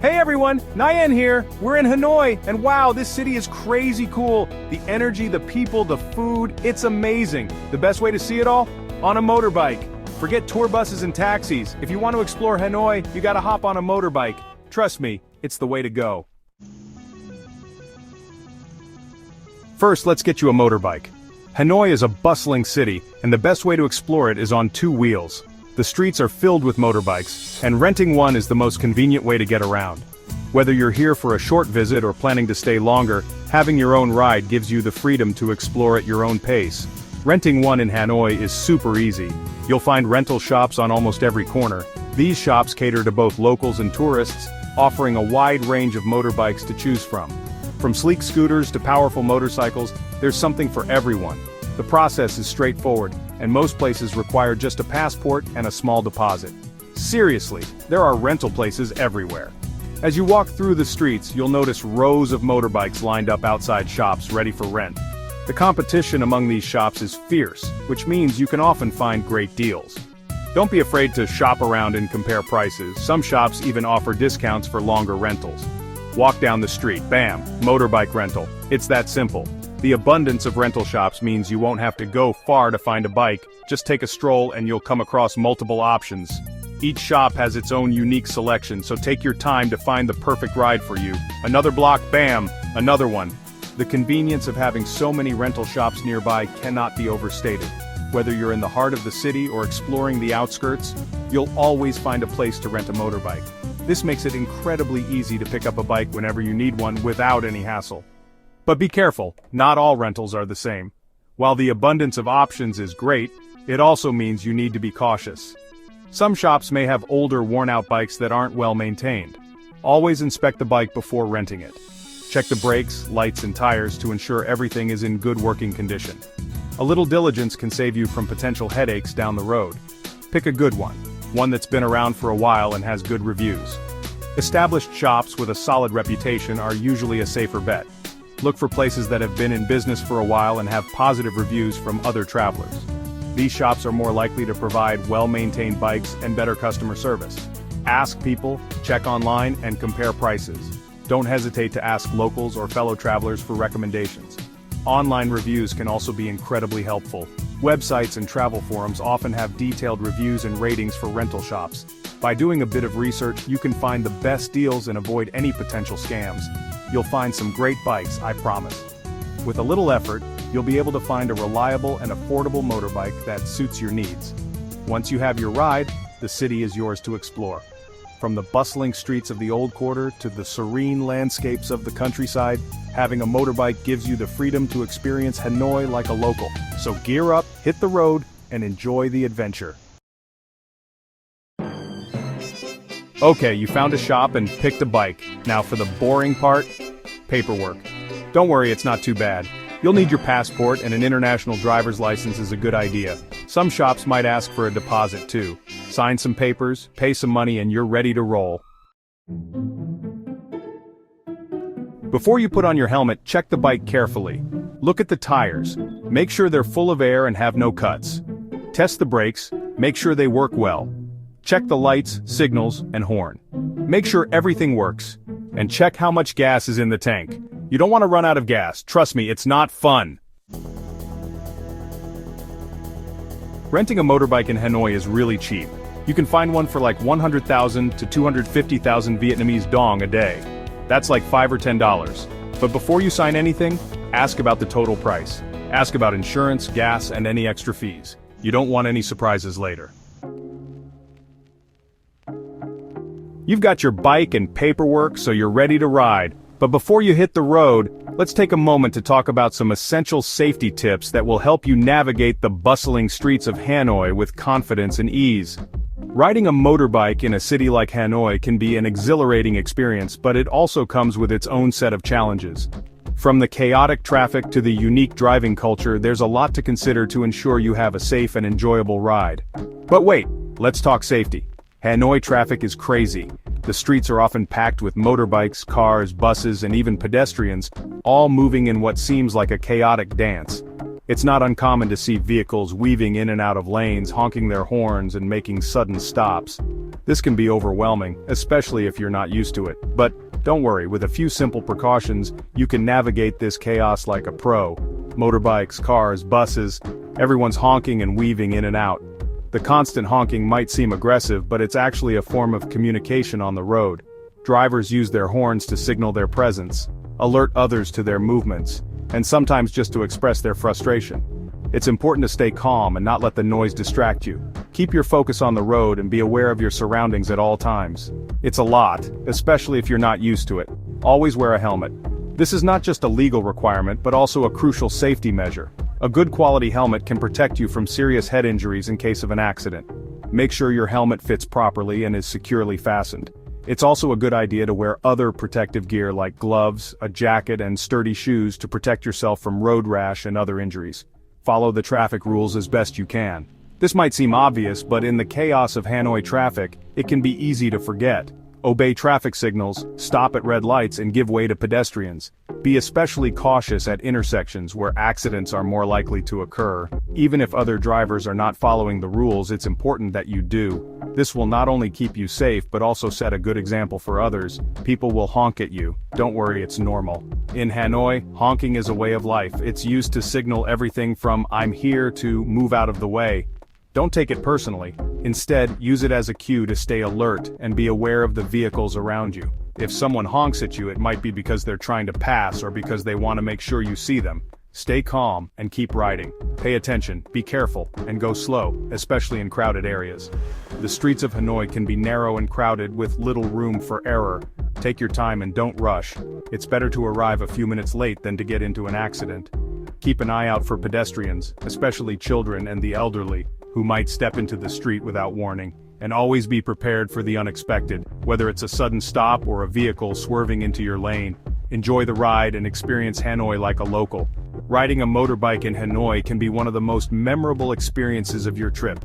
Hey everyone, Nguyen here. We're in Hanoi, and wow, this city is crazy cool. The energy, the people, the food, it's amazing. The best way to see it all? On a motorbike. Forget tour buses and taxis. If you want to explore Hanoi, you gotta hop on a motorbike. Trust me, it's the way to go. First, let's get you a motorbike. Hanoi is a bustling city, and the best way to explore it is on two wheels. The streets are filled with motorbikes, and renting one is the most convenient way to get around. Whether you're here for a short visit or planning to stay longer, having your own ride gives you the freedom to explore at your own pace. Renting one in Hanoi is super easy. You'll find rental shops on almost every corner. These shops cater to both locals and tourists, offering a wide range of motorbikes to choose from. From sleek scooters to powerful motorcycles, there's something for everyone. The process is straightforward, and most places require just a passport and a small deposit. Seriously, there are rental places everywhere. As you walk through the streets, you'll notice rows of motorbikes lined up outside shops ready for rent. The competition among these shops is fierce, which means you can often find great deals. Don't be afraid to shop around and compare prices. Some shops even offer discounts for longer rentals. Walk down the street, bam, motorbike rental. It's that simple. The abundance of rental shops means you won't have to go far to find a bike. Just take a stroll and you'll come across multiple options. Each shop has its own unique selection, so take your time to find the perfect ride for you. Another block, bam, another one. The convenience of having so many rental shops nearby cannot be overstated. Whether you're in the heart of the city or exploring the outskirts, you'll always find a place to rent a motorbike. This makes it incredibly easy to pick up a bike whenever you need one without any hassle. But be careful, not all rentals are the same. While the abundance of options is great, it also means you need to be cautious. Some shops may have older, worn-out bikes that aren't well maintained. Always inspect the bike before renting it. Check the brakes, lights, and tires to ensure everything is in good working condition. A little diligence can save you from potential headaches down the road. Pick a good one that's been around for a while and has good reviews. Established shops with a solid reputation are usually a safer bet. Look for places that have been in business for a while and have positive reviews from other travelers. These shops are more likely to provide well-maintained bikes and better customer service. Ask people, check online, and compare prices. Don't hesitate to ask locals or fellow travelers for recommendations. Online reviews can also be incredibly helpful. Websites and travel forums often have detailed reviews and ratings for rental shops. By doing a bit of research, you can find the best deals and avoid any potential scams. You'll find some great bikes, I promise. With a little effort, you'll be able to find a reliable and affordable motorbike that suits your needs. Once you have your ride, the city is yours to explore. From the bustling streets of the Old Quarter to the serene landscapes of the countryside, having a motorbike gives you the freedom to experience Hanoi like a local. So gear up, hit the road, and enjoy the adventure. Okay, you found a shop and picked a bike. Now for the boring part, paperwork. Don't worry, it's not too bad. You'll need your passport, and an international driver's license is a good idea. Some shops might ask for a deposit too. Sign some papers, pay some money, and you're ready to roll. Before you put on your helmet, check the bike carefully. Look at the tires. Make sure they're full of air and have no cuts. Test the brakes, make sure they work well. Check the lights, signals, and horn. Make sure everything works. And check how much gas is in the tank. You don't want to run out of gas. Trust me, it's not fun. Renting a motorbike in Hanoi is really cheap. You can find one for like 100,000 to 250,000 Vietnamese dong a day. That's like $5 or $10. But before you sign anything, ask about the total price. Ask about insurance, gas, and any extra fees. You don't want any surprises later. You've got your bike and paperwork, so you're ready to ride. But before you hit the road, let's take a moment to talk about some essential safety tips that will help you navigate the bustling streets of Hanoi with confidence and ease. Riding a motorbike in a city like Hanoi can be an exhilarating experience, but it also comes with its own set of challenges. From the chaotic traffic to the unique driving culture, there's a lot to consider to ensure you have a safe and enjoyable ride. But wait, let's talk safety. Hanoi traffic is crazy. The streets are often packed with motorbikes, cars, buses, and even pedestrians, all moving in what seems like a chaotic dance. It's not uncommon to see vehicles weaving in and out of lanes, honking their horns and making sudden stops. This can be overwhelming, especially if you're not used to it. But don't worry, with a few simple precautions, you can navigate this chaos like a pro. Motorbikes, cars, buses, everyone's honking and weaving in and out. The constant honking might seem aggressive, but it's actually a form of communication on the road. Drivers use their horns to signal their presence, alert others to their movements, and sometimes just to express their frustration. It's important to stay calm and not let the noise distract you. Keep your focus on the road and be aware of your surroundings at all times. It's a lot, especially if you're not used to it. Always wear a helmet. This is not just a legal requirement but also a crucial safety measure. A good quality helmet can protect you from serious head injuries in case of an accident. Make sure your helmet fits properly and is securely fastened. It's also a good idea to wear other protective gear like gloves, a jacket, and sturdy shoes to protect yourself from road rash and other injuries. Follow the traffic rules as best you can. This might seem obvious, but in the chaos of Hanoi traffic, it can be easy to forget. Obey traffic signals, stop at red lights, and give way to pedestrians. Be especially cautious at intersections where accidents are more likely to occur. Even if other drivers are not following the rules, it's important that you do. This will not only keep you safe but also set a good example for others. People will honk at you. Don't worry, it's normal. In Hanoi, honking is a way of life. It's used to signal everything from "I'm here" to "move out of the way." Don't take it personally. Instead, use it as a cue to stay alert and be aware of the vehicles around you. If someone honks at you, it might be because they're trying to pass or because they want to make sure you see them. Stay calm and keep riding. Pay attention, be careful, and go slow, especially in crowded areas. The streets of Hanoi can be narrow and crowded with little room for error. Take your time and don't rush. It's better to arrive a few minutes late than to get into an accident. Keep an eye out for pedestrians, especially children and the elderly, who might step into the street without warning. And always be prepared for the unexpected, whether it's a sudden stop or a vehicle swerving into your lane. Enjoy the ride and experience Hanoi like a local. Riding a motorbike in Hanoi can be one of the most memorable experiences of your trip.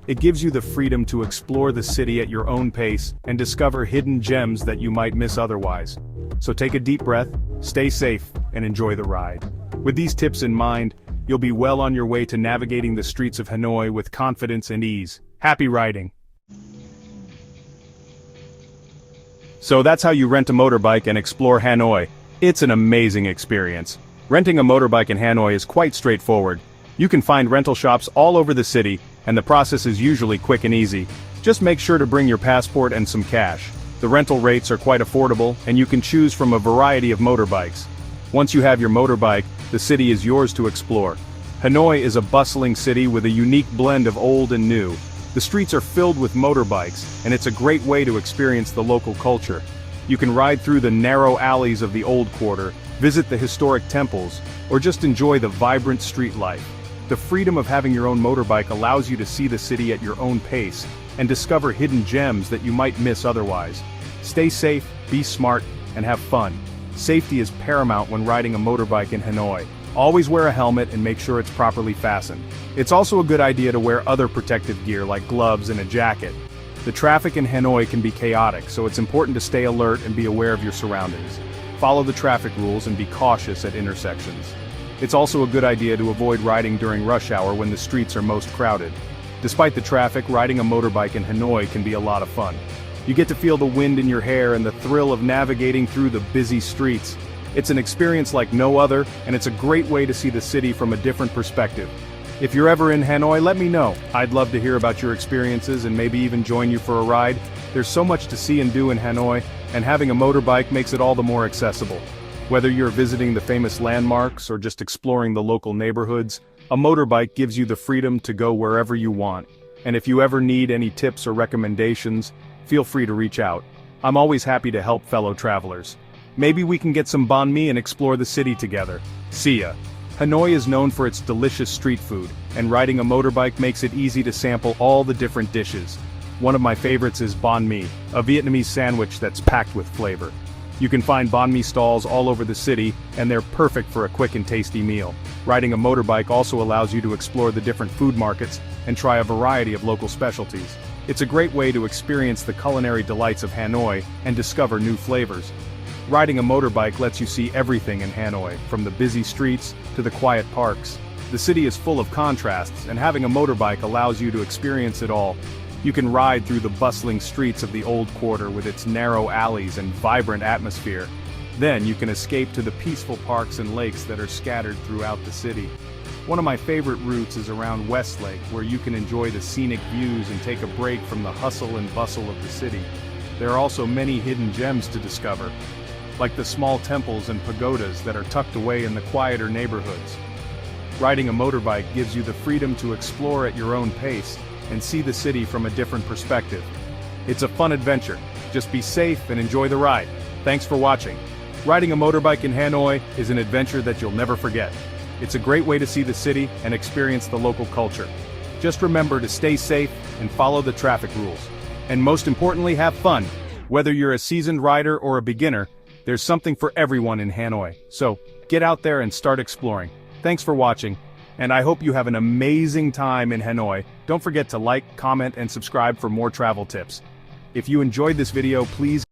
It gives you the freedom to explore the city at your own pace and discover hidden gems that you might miss otherwise. So take a deep breath, stay safe, and enjoy the ride. With these tips in mind, you'll be well on your way to navigating the streets of Hanoi with confidence and ease. Happy riding! So that's how you rent a motorbike and explore Hanoi. It's an amazing experience. Renting a motorbike in Hanoi is quite straightforward. You can find rental shops all over the city, and the process is usually quick and easy. Just make sure to bring your passport and some cash. The rental rates are quite affordable, and you can choose from a variety of motorbikes. Once you have your motorbike, the city is yours to explore. Hanoi is a bustling city with a unique blend of old and new. The streets are filled with motorbikes, and it's a great way to experience the local culture. You can ride through the narrow alleys of the old quarter, visit the historic temples, or just enjoy the vibrant street life. The freedom of having your own motorbike allows you to see the city at your own pace, and discover hidden gems that you might miss otherwise. Stay safe, be smart, and have fun. Safety is paramount when riding a motorbike in Hanoi. Always wear a helmet and make sure it's properly fastened. It's also a good idea to wear other protective gear like gloves and a jacket. The traffic in Hanoi can be chaotic, so it's important to stay alert and be aware of your surroundings. Follow the traffic rules and be cautious at intersections. It's also a good idea to avoid riding during rush hour when the streets are most crowded. Despite the traffic, riding a motorbike in Hanoi can be a lot of fun. You get to feel the wind in your hair and the thrill of navigating through the busy streets. It's an experience like no other, and it's a great way to see the city from a different perspective. If you're ever in Hanoi, let me know. I'd love to hear about your experiences and maybe even join you for a ride. There's so much to see and do in Hanoi, and having a motorbike makes it all the more accessible. Whether you're visiting the famous landmarks or just exploring the local neighborhoods, a motorbike gives you the freedom to go wherever you want. And if you ever need any tips or recommendations, feel free to reach out. I'm always happy to help fellow travelers. Maybe we can get some banh mi and explore the city together. See ya. Hanoi is known for its delicious street food, and riding a motorbike makes it easy to sample all the different dishes. One of my favorites is banh mi, a Vietnamese sandwich that's packed with flavor. You can find banh mi stalls all over the city, and they're perfect for a quick and tasty meal. Riding a motorbike also allows you to explore the different food markets and try a variety of local specialties. It's a great way to experience the culinary delights of Hanoi and discover new flavors. Riding a motorbike lets you see everything in Hanoi, from the busy streets to the quiet parks. The city is full of contrasts, and having a motorbike allows you to experience it all. You can ride through the bustling streets of the Old Quarter with its narrow alleys and vibrant atmosphere. Then you can escape to the peaceful parks and lakes that are scattered throughout the city. One of my favorite routes is around Westlake, where you can enjoy the scenic views and take a break from the hustle and bustle of the city. There are also many hidden gems to discover, like the small temples and pagodas that are tucked away in the quieter neighborhoods. Riding a motorbike gives you the freedom to explore at your own pace and see the city from a different perspective. It's a fun adventure. Just be safe and enjoy the ride. Thanks for watching. Riding a motorbike in Hanoi is an adventure that you'll never forget. It's a great way to see the city and experience the local culture. Just remember to stay safe and follow the traffic rules. And most importantly, have fun. Whether you're a seasoned rider or a beginner, there's something for everyone in Hanoi. So, get out there and start exploring. Thanks for watching, and I hope you have an amazing time in Hanoi. Don't forget to like, comment, and subscribe for more travel tips. If you enjoyed this video, please